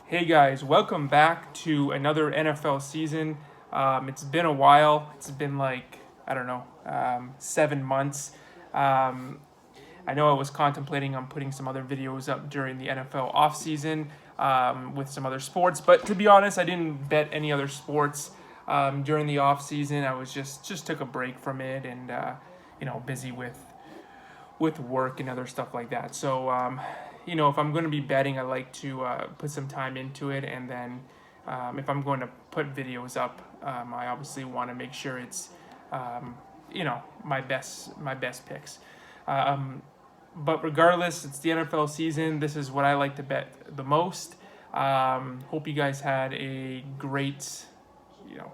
Hey guys, welcome back to another NFL season. It's been a while. It's been like, I don't know, 7 months. Um, I know I was contemplating on putting some other videos up during the NFL offseason with some other sports, but to be honest, I didn't bet any other sports during the offseason. I was just took a break from it and, busy with work and other stuff like that. So, if I'm going to be betting, I like to put some time into it, and then if I'm going to put videos up, I obviously want to make sure it's, my best picks. Um, but regardless, it's the NFL season. This is what I like to bet the most. Hope you guys had a great,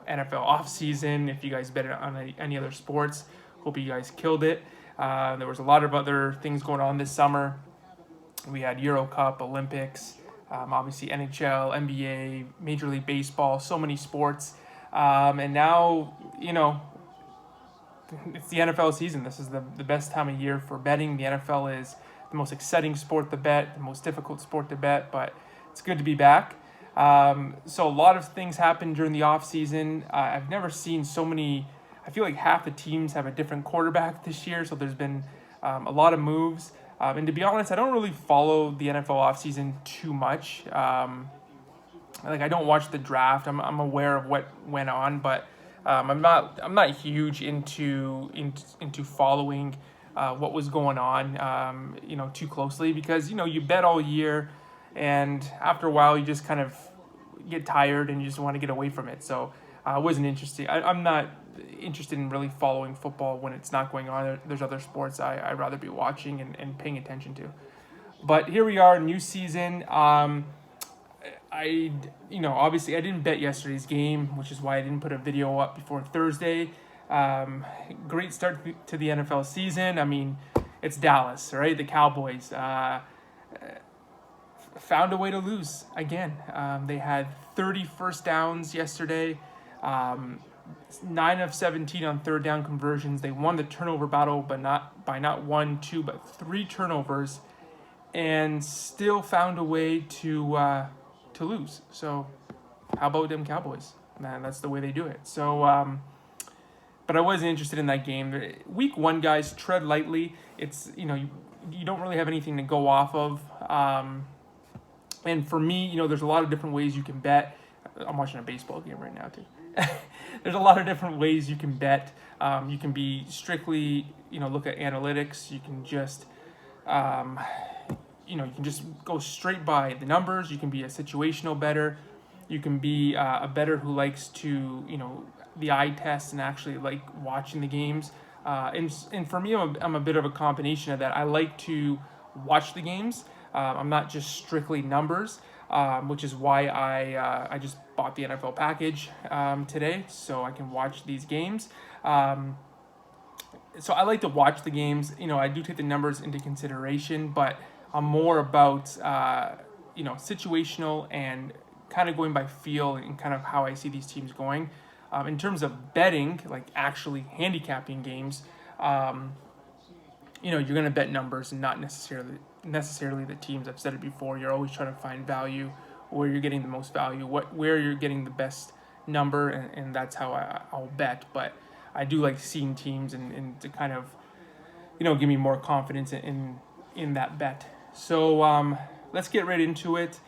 NFL off season. If you guys bet on any other sports, hope you guys killed it. There was a lot of other things going on this summer. We had Euro Cup, Olympics, obviously NHL, NBA, Major League Baseball, so many sports. And now, it's the NFL season. This is the best time of year for betting. The NFL is the most exciting sport to bet, the most difficult sport to bet, but it's good to be back. So a lot of things happened during the off season. I've never seen so many. I feel like half the teams have a different quarterback this year, so there's been a lot of moves. And to be honest, I don't really follow the NFL offseason too much. I don't watch the draft. I'm aware of what went on, but I'm not huge into following what was going on too closely, because you bet all year, and after a while you just kind of get tired and you just want to get away from it. So I wasn't interested. I'm not interested in really following football when it's not going on. There's other sports I'd rather be watching and paying attention to. But here we are, new season. Obviously I didn't bet yesterday's game, which is why I didn't put a video up before Thursday. Great start to the NFL season. I mean, it's Dallas, right? The Cowboys found a way to lose again. They had 30 first downs yesterday. 9 of 17 on third down conversions. They won the turnover battle, but not 1, 2, but 3 turnovers, and still found a way to lose. So how about them Cowboys? Man, that's the way they do it. So, but I wasn't interested in that game. Week 1, guys, tread lightly. It's you don't really have anything to go off of. And for me, there's a lot of different ways you can bet. I'm watching a baseball game right now too. There's a lot of different ways you can bet. You can be strictly, look at analytics. You can just, you can just go straight by the numbers. You can be a situational bettor. You can be a bettor who likes to, the eye test and actually like watching the games. And for me, I'm a bit of a combination of that. I like to watch the games. I'm not just strictly numbers, which is why I just bought the NFL package today, so I can watch these games. So I like to watch the games. I do take the numbers into consideration, but I'm more about situational and kind of going by feel and kind of how I see these teams going. In terms of betting, like actually handicapping games, you're going to bet numbers and not necessarily the teams. I've said it before. You're always trying to find value, where you're getting the most value, where you're getting the best number, and that's how I'll bet. But I do like seeing teams and to kind of give me more confidence in that bet. So let's get right into it.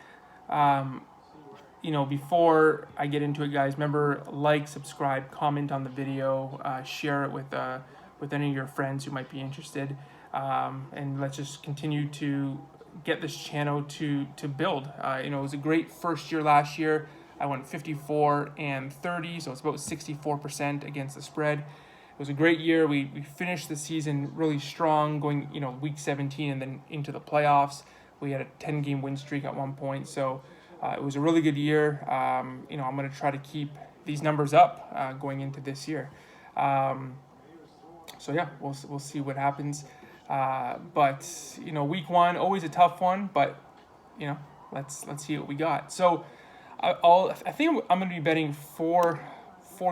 Before I get into it, guys, remember, like, subscribe, comment on the video, share it with any of your friends who might be interested, and let's just continue to get this channel to build. It was a great first year last year. I went 54 and 30, so it's about 64% against the spread. It was a great year. We finished the season really strong, going week 17 and then into the playoffs. We had a 10-game win streak at one point, so it was a really good year. I'm going to try to keep these numbers up going into this year. So yeah, we'll see what happens. But week 1 always a tough one, but let's see what we got. So I think I'm going to be betting four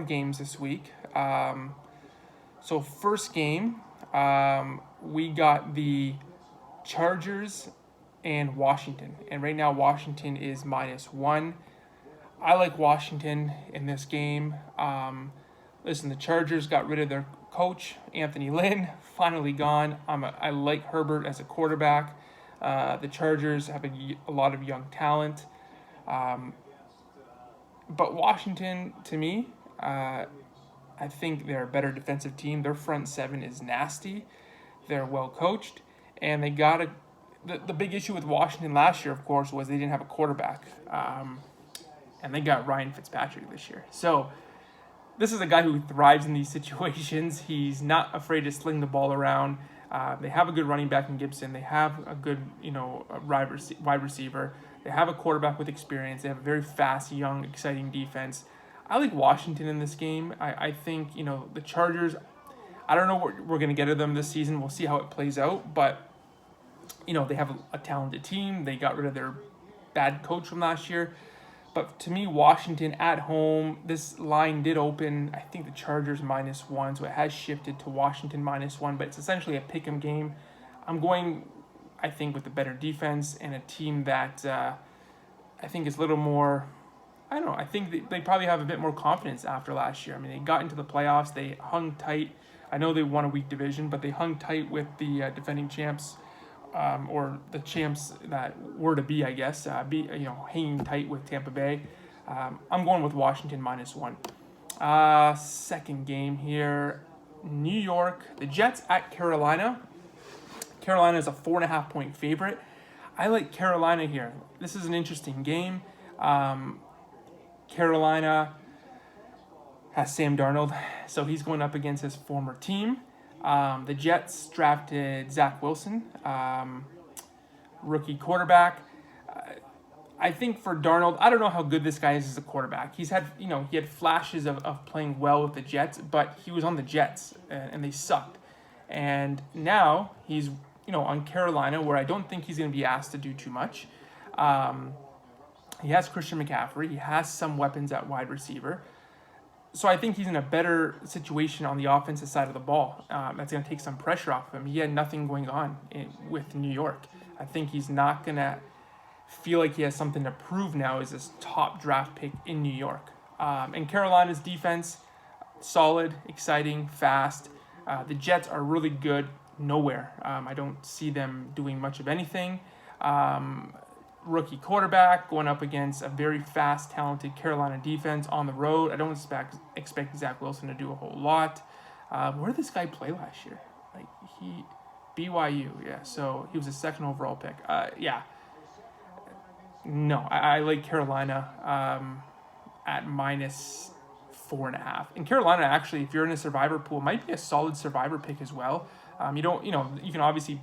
games this week. So first game, we got the Chargers and Washington. And right now, Washington is -1. I like Washington in this game. Listen, the Chargers got rid of their coach, Anthony Lynn, finally gone. I like Herbert as a quarterback. The Chargers have a lot of young talent. But Washington, to me, I think they're a better defensive team. Their front seven is nasty. They're well coached, and they got a. The big issue with Washington last year, of course, was they didn't have a quarterback, and they got Ryan Fitzpatrick this year. So this is a guy who thrives in these situations. He's not afraid to sling the ball around. They have a good running back in Gibson. They have a good, wide receiver. They have a quarterback with experience. They have a very fast, young, exciting defense. I like Washington in this game. I think, the Chargers, I don't know what we're going to get of them this season. We'll see how it plays out. But, they have a talented team. They got rid of their bad coach from last year. But to me, Washington at home, this line did open, I think the Chargers -1, so it has shifted to Washington -1, but it's essentially a pick 'em game. I'm going, I think, with the better defense and a team that I think is a little more, I don't know, I think they probably have a bit more confidence after last year. I mean, they got into the playoffs, they hung tight. I know they won a weak division, but they hung tight with the defending champs, or the champs that were to be, I guess, hanging tight with Tampa Bay. I'm going with Washington -1. Second game here, New York, the Jets at Carolina. Carolina is a 4.5-point favorite. I like Carolina here. This is an interesting game. Carolina has Sam Darnold, so he's going up against his former team. The Jets drafted Zach Wilson, rookie quarterback. I think for Darnold, I don't know how good this guy is as a quarterback. He had flashes of playing well with the Jets, but he was on the Jets and they sucked. And now he's, on Carolina, where I don't think he's going to be asked to do too much. He has Christian McCaffrey. He has some weapons at wide receiver. So I think he's in a better situation on the offensive side of the ball. That's going to take some pressure off of him. He had nothing going on with New York. I think he's not going to feel like he has something to prove now as this top draft pick in New York. And Carolina's defense, solid, exciting, fast. The Jets are really good nowhere. I don't see them doing much of anything. Rookie quarterback going up against a very fast, talented Carolina defense on the road. I don't expect Zach Wilson to do a whole lot. Where did this guy play last year? BYU, yeah. So he was a second overall pick. No, I like Carolina at -4.5. And Carolina, actually, if you're in a survivor pool, might be a solid survivor pick as well. You can obviously.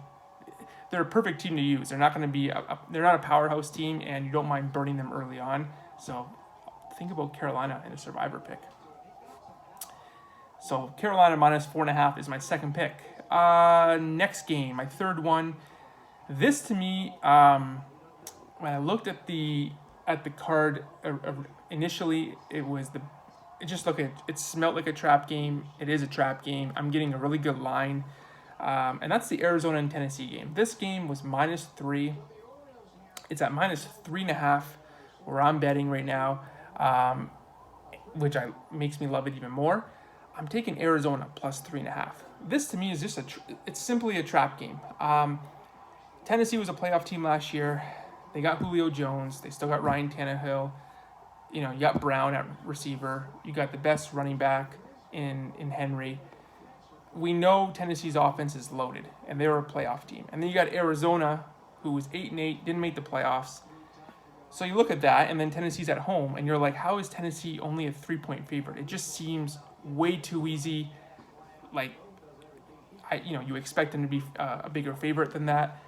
They're a perfect team to use. They're not going to be they're not a powerhouse team, and you don't mind burning them early on. So think about Carolina in a survivor pick. So Carolina -4.5 is my second pick. Next game, my third one. This to me, when I looked at the card initially, it smelled like a trap game. It is a trap game. I'm getting a really good line. And that's the Arizona and Tennessee game. This game was -3. It's at -3.5 where I'm betting right now, which makes me love it even more. I'm taking Arizona +3.5. This to me is just it's simply a trap game. Tennessee was a playoff team last year. They got Julio Jones. They still got Ryan Tannehill. You got Brown at receiver. You got the best running back in Henry. We know Tennessee's offense is loaded, and they were a playoff team. And then you got Arizona, who was 8-8, didn't make the playoffs. So you look at that, and then Tennessee's at home, and you're like, how is Tennessee only a 3-point favorite? It just seems way too easy. You expect them to be a bigger favorite than that.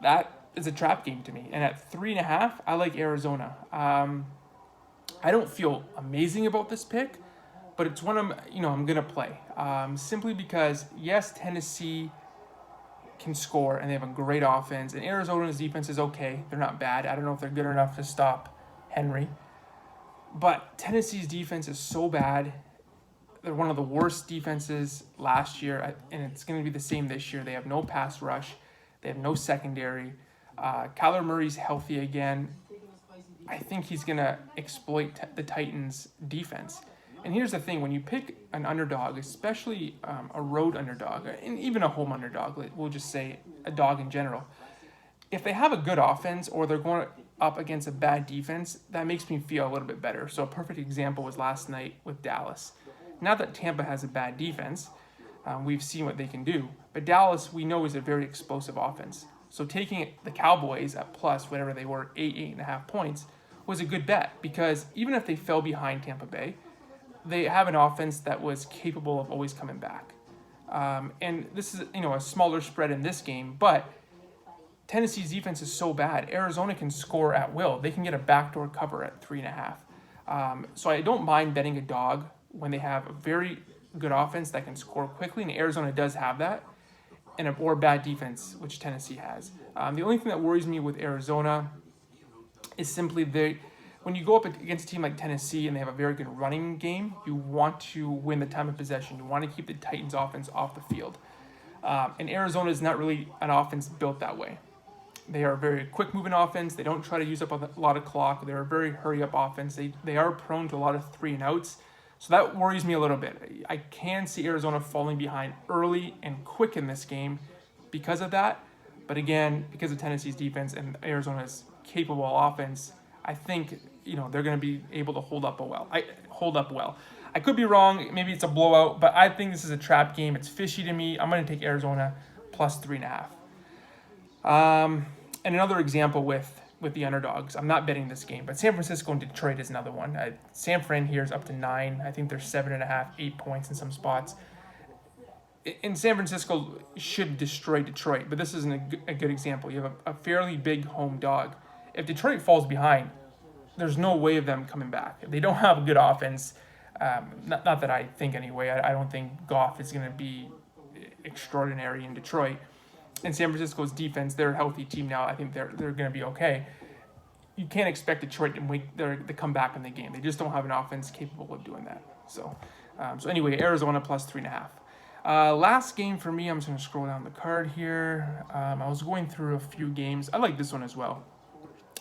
That is a trap game to me. And at 3.5, I like Arizona. I don't feel amazing about this pick, but it's one I'm going to play. Simply because, yes, Tennessee can score, and they have a great offense, and Arizona's defense is okay. They're not bad. I don't know if they're good enough to stop Henry. But Tennessee's defense is so bad. They're one of the worst defenses last year, and it's going to be the same this year. They have no pass rush. They have no secondary. Kyler Murray's healthy again. I think he's going to exploit the Titans' defense. And here's the thing, when you pick an underdog, especially a road underdog, and even a home underdog, we'll just say a dog in general, if they have a good offense or they're going up against a bad defense, that makes me feel a little bit better. So a perfect example was last night with Dallas. Not that Tampa has a bad defense, we've seen what they can do, but Dallas we know is a very explosive offense. So taking the Cowboys at plus whatever they were, 8.5 points, was a good bet because even if they fell behind Tampa Bay, they have an offense that was capable of always coming back. And this is a smaller spread in this game, but Tennessee's defense is so bad. Arizona can score at will. They can get a backdoor cover at 3.5. So I don't mind betting a dog when they have a very good offense that can score quickly, and Arizona does have that, or bad defense, which Tennessee has. The only thing that worries me with Arizona is simply when you go up against a team like Tennessee and they have a very good running game, you want to win the time of possession. You want to keep the Titans' offense off the field. And Arizona is not really an offense built that way. They are a very quick-moving offense. They don't try to use up a lot of clock. They're a very hurry-up offense. They are prone to a lot of 3-and-outs. So that worries me a little bit. I can see Arizona falling behind early and quick in this game because of that. But again, because of Tennessee's defense and Arizona's capable offense, I think they're going to be able to hold up well. I could be wrong. Maybe it's a blowout, but I think this is a trap game. It's fishy to me. I'm going to take Arizona plus 3.5. And another example with the underdogs, I'm not betting this game, but San Francisco and Detroit is another one. San Fran here is up to 9. I think there's 7.5, 8 points in some spots. In San Francisco should destroy Detroit, but this isn't a good example. You have a fairly big home dog. If Detroit falls behind, there's no way of them coming back. They don't have a good offense. Not that I think anyway. I don't think Goff is going to be extraordinary in Detroit. And San Francisco's defense, they're a healthy team now. I think they're going to be okay. You can't expect Detroit to come back in the game. They just don't have an offense capable of doing that. So anyway, Arizona plus 3.5. Last game for me, I'm just going to scroll down the card here. I was going through a few games. I like this one as well.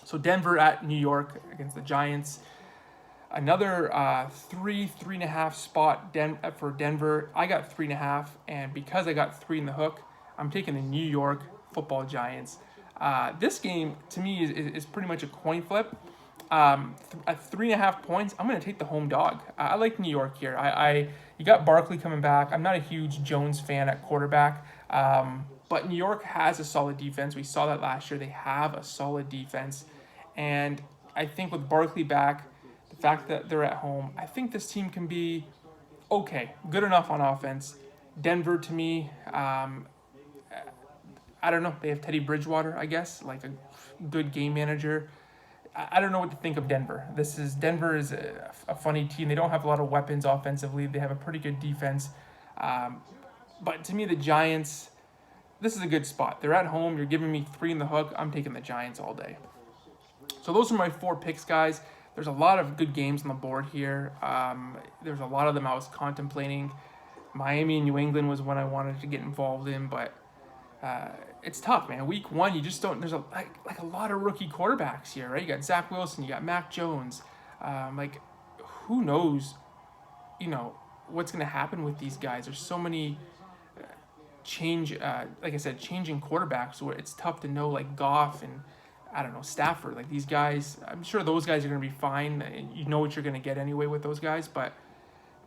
So Denver at New York against the Giants. Another 3.5 spot for Denver. I got 3.5, and because I got 3 in the hook, I'm taking the New York Football Giants. This game, to me, is pretty much a coin flip. At 3.5 points, I'm going to take the home dog. I like New York here. You got Barkley coming back. I'm not a huge Jones fan at quarterback, but New York has a solid defense. We saw that last year. They have a solid defense, and I think with Barkley back, the fact that they're at home, I think this team can be okay, good enough on offense. Denver, to me, I don't know. They have Teddy Bridgewater, I guess, like a good game manager. I don't know what to think of Denver. Denver is a funny team. They don't have a lot of weapons offensively. They have a pretty good defense. But to me, the Giants, this is a good spot. They're at home. You're giving me 3 in the hook. I'm taking the Giants all day. So those are my 4 picks, guys. There's a lot of good games on the board here. There's a lot of them I was contemplating. Miami and New England was one I wanted to get involved in, but it's tough, man. Week 1, you just don't. There's a lot of rookie quarterbacks here, right? You got Zach Wilson, you got Mac Jones. Who knows? What's going to happen with these guys? There's so many changing quarterbacks where it's tough to know. Like Goff and I don't know Stafford. Like these guys, I'm sure those guys are going to be fine. You know what you're going to get anyway with those guys, but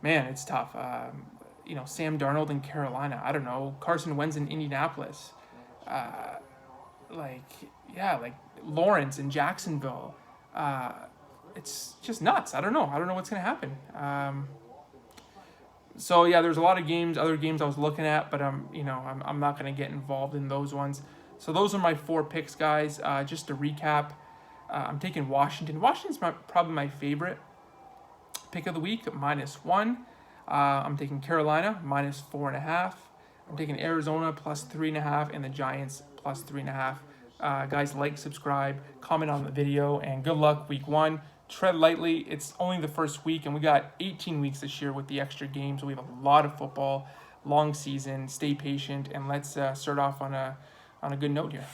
man, it's tough. Sam Darnold in Carolina. I don't know. Carson Wentz in Indianapolis. Lawrence in Jacksonville. It's just nuts. I don't know what's going to happen. There's a lot of games, other games I was looking at, but I'm not going to get involved in those ones. So those are my 4 picks, guys. Just to recap, I'm taking Washington. Washington's probably my favorite pick of the week, -1. I'm taking Carolina, -4.5. I'm taking Arizona, +3.5, and the Giants, +3.5. Guys, like, subscribe, comment on the video, and good luck week 1. Tread lightly. It's only the first week, and we got 18 weeks this year with the extra games. We have a lot of football, long season. Stay patient, and let's start off on a good note here.